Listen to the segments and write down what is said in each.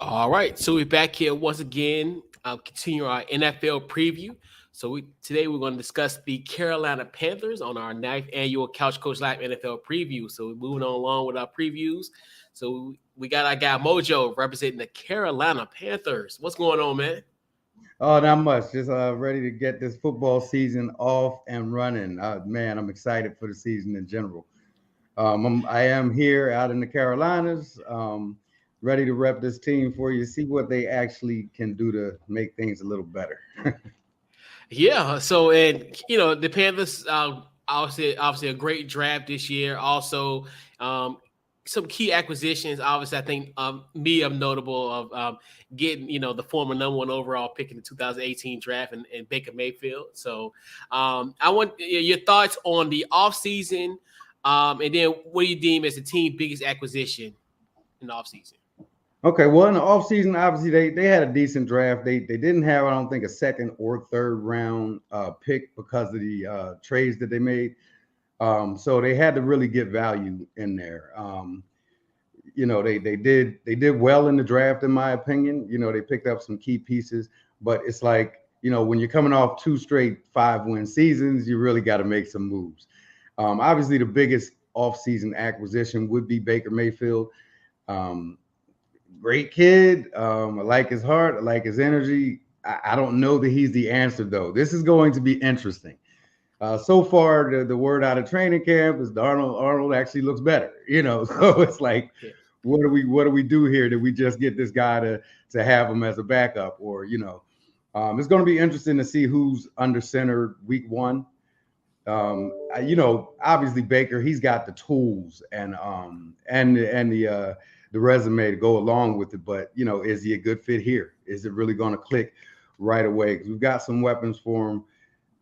All right, so we're back here once again. Continue our NFL preview. Today we're going to discuss the Carolina Panthers on our ninth annual Couch Coach Live NFL preview. So we're moving on along with our previews. So we got our guy Mojo representing the Carolina Panthers. What's going on, man? Oh, not much. Just ready to get this football season off and running. Man, I'm excited for the season in general. I am here out in the Carolinas, ready to rep this team for you, see what they actually can do to make things a little better. Yeah. So and the Panthers, obviously a great draft this year. Also, um, some key acquisitions. Obviously, I think me I'm notable of getting the former number one overall pick in the 2018 draft and Baker Mayfield. So I want your thoughts on the offseason, and then what do you deem as the team biggest acquisition in the offseason? Okay, well, in the offseason, obviously they had a decent draft. They didn't have, I don't think, a second or third round pick because of the trades that they made. So they had to really get value in there. They did well in the draft, in my opinion. They picked up some key pieces, but it's like, when you're coming off two straight 5-win seasons, you really got to make some moves. Obviously, the biggest offseason acquisition would be Baker Mayfield. Um, Great kid. I like his heart. I like his energy. I don't know that he's the answer, though. This is going to be interesting. So far, the word out of training camp is Arnold actually looks better. So it's like, Yeah. what do we do here? Did we just get this guy to have him as a backup, or it's going to be interesting to see who's under center week one. Obviously Baker, he's got the tools and the resume to go along with it. But is he a good fit here? Is it really going to click right away? Because we've got some weapons for him.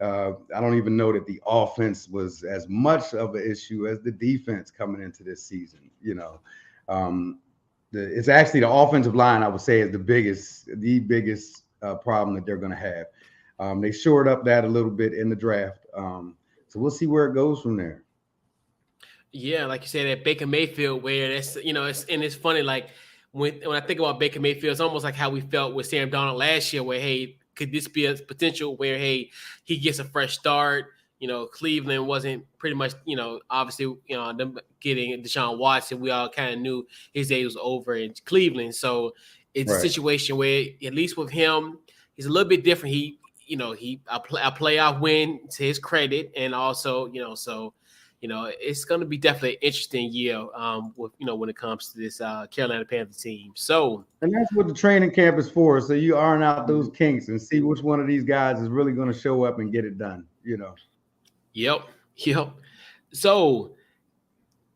I don't even know that the offense was as much of an issue as the defense coming into this season. It's actually the offensive line, I would say, is the biggest problem that they're going to have. They shored up that a little bit in the draft. So we'll see where it goes from there. Yeah, like you said, that Baker Mayfield, where it's funny. Like when I think about Baker Mayfield, it's almost like how we felt with Sam Darnold last year, where hey, could this be a potential where hey he gets a fresh start? Cleveland wasn't pretty much obviously them getting Deshaun Watson. We all kind of knew his day was over in Cleveland, so it's a Right. situation where at least with him, he's a little bit different. A playoff win to his credit, and also so it's going to be definitely an interesting year with when it comes to this Carolina Panthers team. So And that's what the training camp is for. So you iron out those kinks and see which one of these guys is really going to show up and get it done. yep, yep. So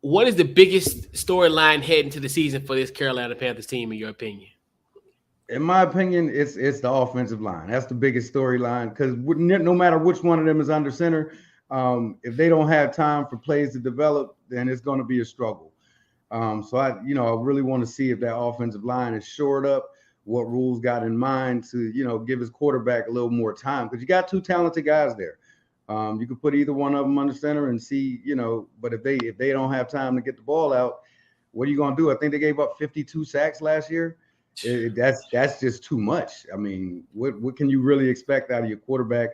what is the biggest storyline heading to the season for this Carolina Panthers team, in your opinion? In my opinion, it's the offensive line. That's the biggest storyline because no matter which one of them is under center, if they don't have time for plays to develop, then it's going to be a struggle. So I really want to see if that offensive line is shored up. What Rules got in mind to give his quarterback a little more time because you got two talented guys there. You could put either one of them under center and see, but if they don't have time to get the ball out, what are you going to do? I think they gave up 52 sacks last year. That's just too much. I mean, what can you really expect out of your quarterback?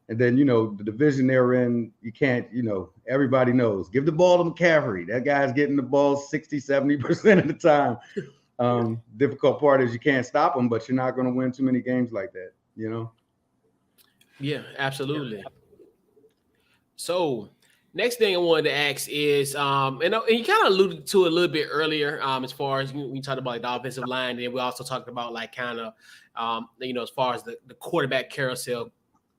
And then, the division they're in, you can't, everybody knows. Give the ball to McCaffrey. That guy's getting the ball 60, 70% of the time. Difficult part is you can't stop him, but you're not going to win too many games like that. Yeah, absolutely. So next thing I wanted to ask is, and you kind of alluded to it a little bit earlier, as far as we talked about like the offensive line, and we also talked about like kind of, as far as the quarterback carousel,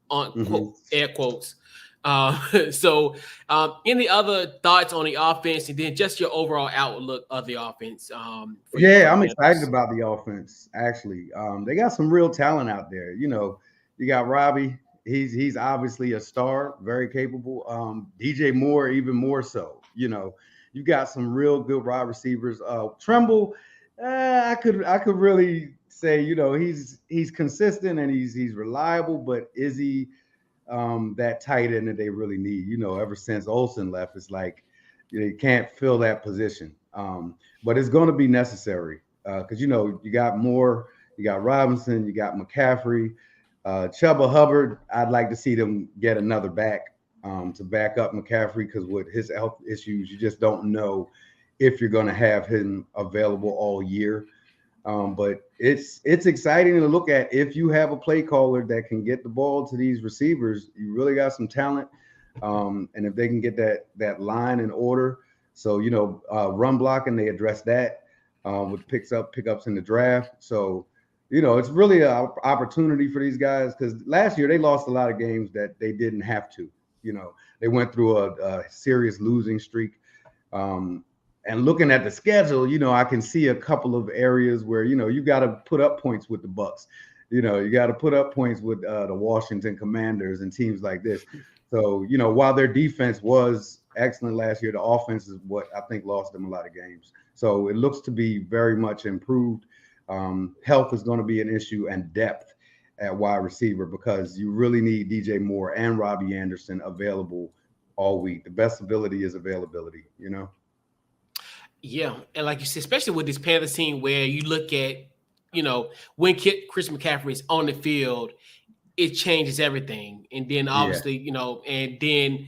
on Hmm. air quotes. Any other thoughts on the offense, and then just your overall outlook of the offense for Yeah, the I'm excited Panthers? about the offense. Actually, they got some real talent out there. You got Robbie. He's obviously a star, very capable. DJ Moore, even more so. You got some real good wide receivers. Tremble, I could really say he's consistent and he's reliable, but is he that tight end that they really need? Ever since Olsen left, it's like you can't fill that position. But it's going to be necessary. because you got Moore, you got Robinson, you got McCaffrey, Chuba Hubbard. I'd like to see them get another back to back up McCaffrey, because with his health issues, you just don't know if you're going to have him available all year. But it's exciting to look at. If you have a play caller that can get the ball to these receivers, you really got some talent. And if they can get that line in order, so run blocking, they address that with pickups in the draft. So it's really an opportunity for these guys, because last year they lost a lot of games that they didn't have to. They went through a serious losing streak. And looking at the schedule, I can see a couple of areas where, you got to put up points with the Bucks. You got to put up points with the Washington Commanders and teams like this. So, while their defense was excellent last year, the offense is what I think lost them a lot of games. So it looks to be very much improved. Health is going to be an issue, and depth at wide receiver, because you really need DJ Moore and Robbie Anderson available all week. The best ability is availability, Yeah, and like you said, especially with this Panthers team, where you look at, when Chris McCaffrey is on the field, it changes everything. And then obviously, and then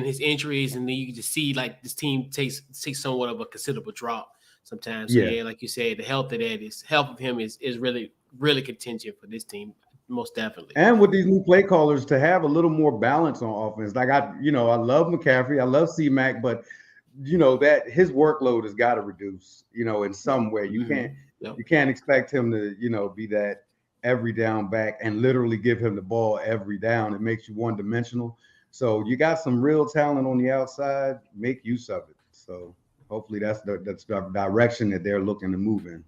his injuries, and then you can just see like this team takes somewhat of a considerable drop sometimes. So yeah, like you said, the health of him is really, really contingent for this team, most definitely. And with these new play callers, to have a little more balance on offense. Like I love McCaffrey, I love C-Mac, but that his workload has got to reduce, in some way. You can't expect him to, be that every down back and literally give him the ball every down. It makes you one-dimensional. So you got some real talent on the outside, make use of it. So hopefully that's the direction that they're looking to move in.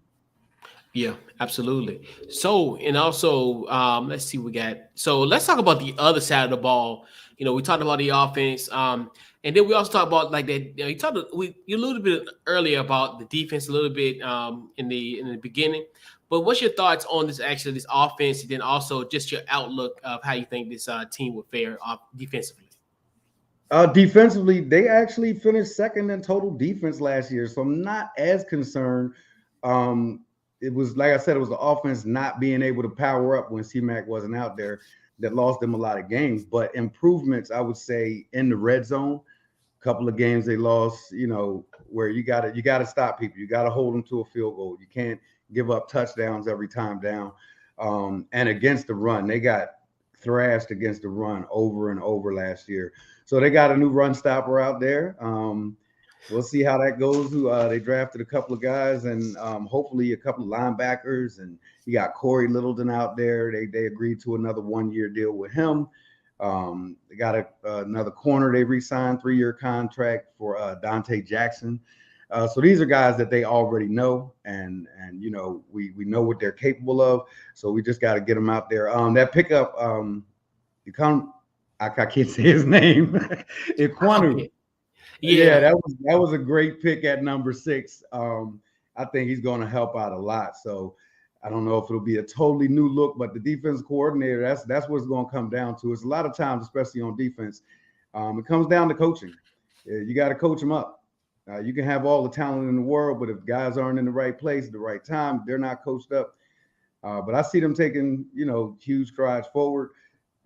Yeah, absolutely. So, and also, let's see, let's talk about the other side of the ball. We talked about the offense, and then we also talked about like that. You alluded a bit earlier about the defense a little bit in the beginning. But what's your thoughts on this offense, and then also just your outlook of how you think this team will fare defensively? Defensively, they actually finished second in total defense last year, so I'm not as concerned. It was, like I said, it was the offense not being able to power up when C-Mac wasn't out there that lost them a lot of games. But improvements, I would say, in the red zone. A couple of games they lost, where you gotta stop people. You gotta hold them to a field goal. You can't give up touchdowns every time down. And against the run, they got thrashed against the run over and over last year. So they got a new run stopper out there. We'll see how that goes. They drafted a couple of guys, and hopefully a couple of linebackers. And you got Corey Littleton out there. They agreed to another 1-year deal with him. They got another corner they re-signed, 3-year contract for Dante Jackson. So these are guys that they already know, and we know what they're capable of. So we just got to get them out there. That pickup, I can't say his name. Iquanu. Yeah, that was a great pick at number 6. I think he's going to help out a lot. So I don't know if it'll be a totally new look, but the defense coordinator, that's what it's going to come down to. It's a lot of times, especially on defense, it comes down to coaching. You got to coach them up. You can have all the talent in the world, but if guys aren't in the right place at the right time, they're not coached up. But I see them taking, huge strides forward.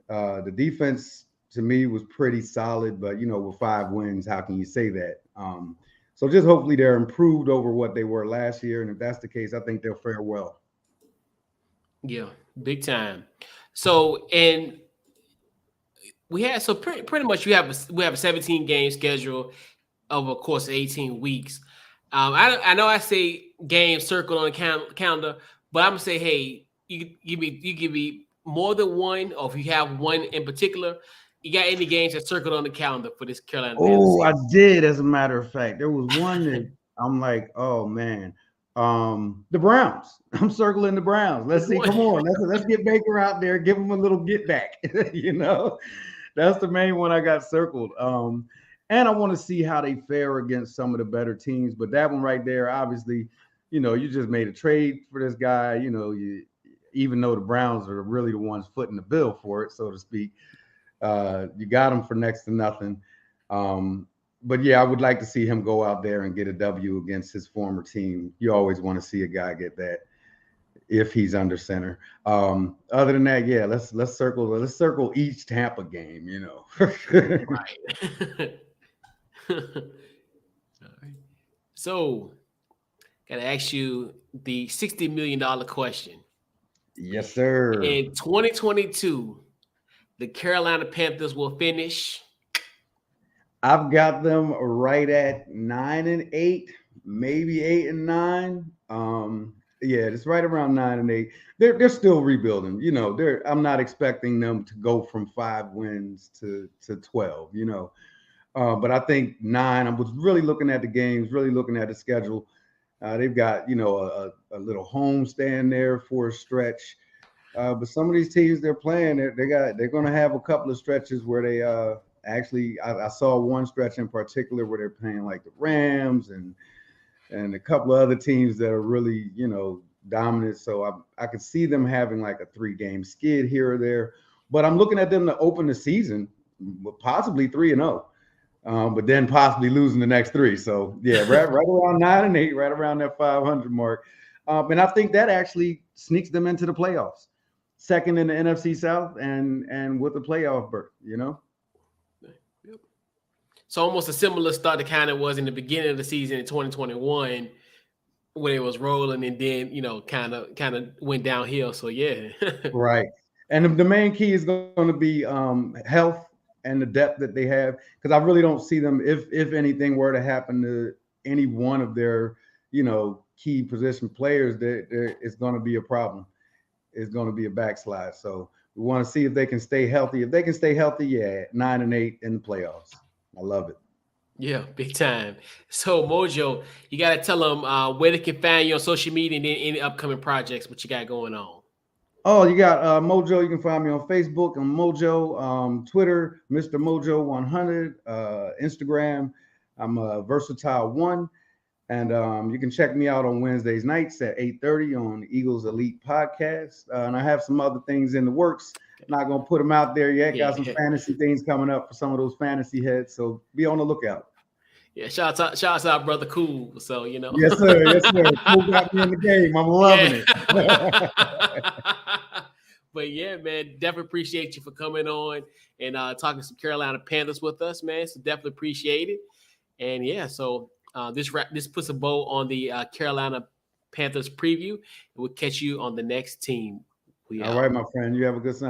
The defense, to me, was pretty solid, but with 5 wins, how can you say that? So just hopefully they're improved over what they were last year, and if that's the case, I think they'll fare well. Yeah, big time. So, and we had pretty much we have a 17-game schedule over a course of 18 weeks. I know I say games circled on the calendar, but I'm gonna say, hey, you give me more than one, or if you have one in particular. You got any games that circled on the calendar for this Carolina Panthers? Oh, I did, as a matter of fact. There was one that I'm like, oh man. The Browns. I'm circling the Browns. Let's see. Come on. Let's get Baker out there. Give him a little get back. That's the main one I got circled. And I want to see how they fare against some of the better teams. But that one right there, obviously, you just made a trade for this guy. Even though the Browns are really the ones footing the bill for it, so to speak. You got them for next to nothing. but yeah, I would like to see him go out there and get a W against his former team. You always want to see a guy get that if he's under center. Other than that, yeah, let's circle each Tampa game. Right. All right. So, gotta ask you the $60 million question. Yes, sir. In 2022, the Carolina Panthers will finish. I've got them right at 9-8, maybe 8-9. Yeah, it's right around 9-8. They're still rebuilding. I'm not expecting them to go from 5 wins to 12. But I think 9. I was really looking at the games, really looking at the schedule. They've got a little home stand there for a stretch. But some of these teams they're playing, they're going to have a couple of stretches where they actually. I saw one stretch in particular where they're playing like the Rams and a couple of other teams that are really dominant. So I could see them having like a 3-game skid here or there. But I'm looking at them to open the season possibly 3-0. But then possibly losing the next 3. So yeah, right around 9-8, right around that 500 mark. And I think that actually sneaks them into the playoffs, second in the NFC South, and with a playoff berth. Yep. So almost a similar start to kind of was in the beginning of the season in 2021, when it was rolling, and then kind of went downhill. So yeah, right. And the main key is going to be health and the depth that they have, because I really don't see them, if anything were to happen to any one of their key position players, that it's going to be a problem. It's going to be a backslide. So we want to see if they can stay healthy. If they can stay healthy, yeah, 9-8 in the playoffs. I love it. Yeah, big time. So Mojo, you got to tell them where they can find you on social media and then any upcoming projects, what you got going on. Oh, you got Mojo. You can find me on Facebook on Mojo, Twitter, Mr. Mojo 100, Instagram. I'm Versatile One, and you can check me out on Wednesdays nights at 8:30 on Eagles Elite Podcast. And I have some other things in the works. Not gonna put them out there yet. Got some fantasy things coming up for some of those fantasy heads, so be on the lookout. Yeah, shouts out, brother Cool. So Yes, sir. Yes, sir. Cool got me in the game. I'm loving it. But yeah, man, definitely appreciate you for coming on and talking some Carolina Panthers with us, man. So definitely appreciate it. And yeah, so this puts a bow on the Carolina Panthers preview. And we'll catch you on the next team. All right, my friend. You have a good Sunday.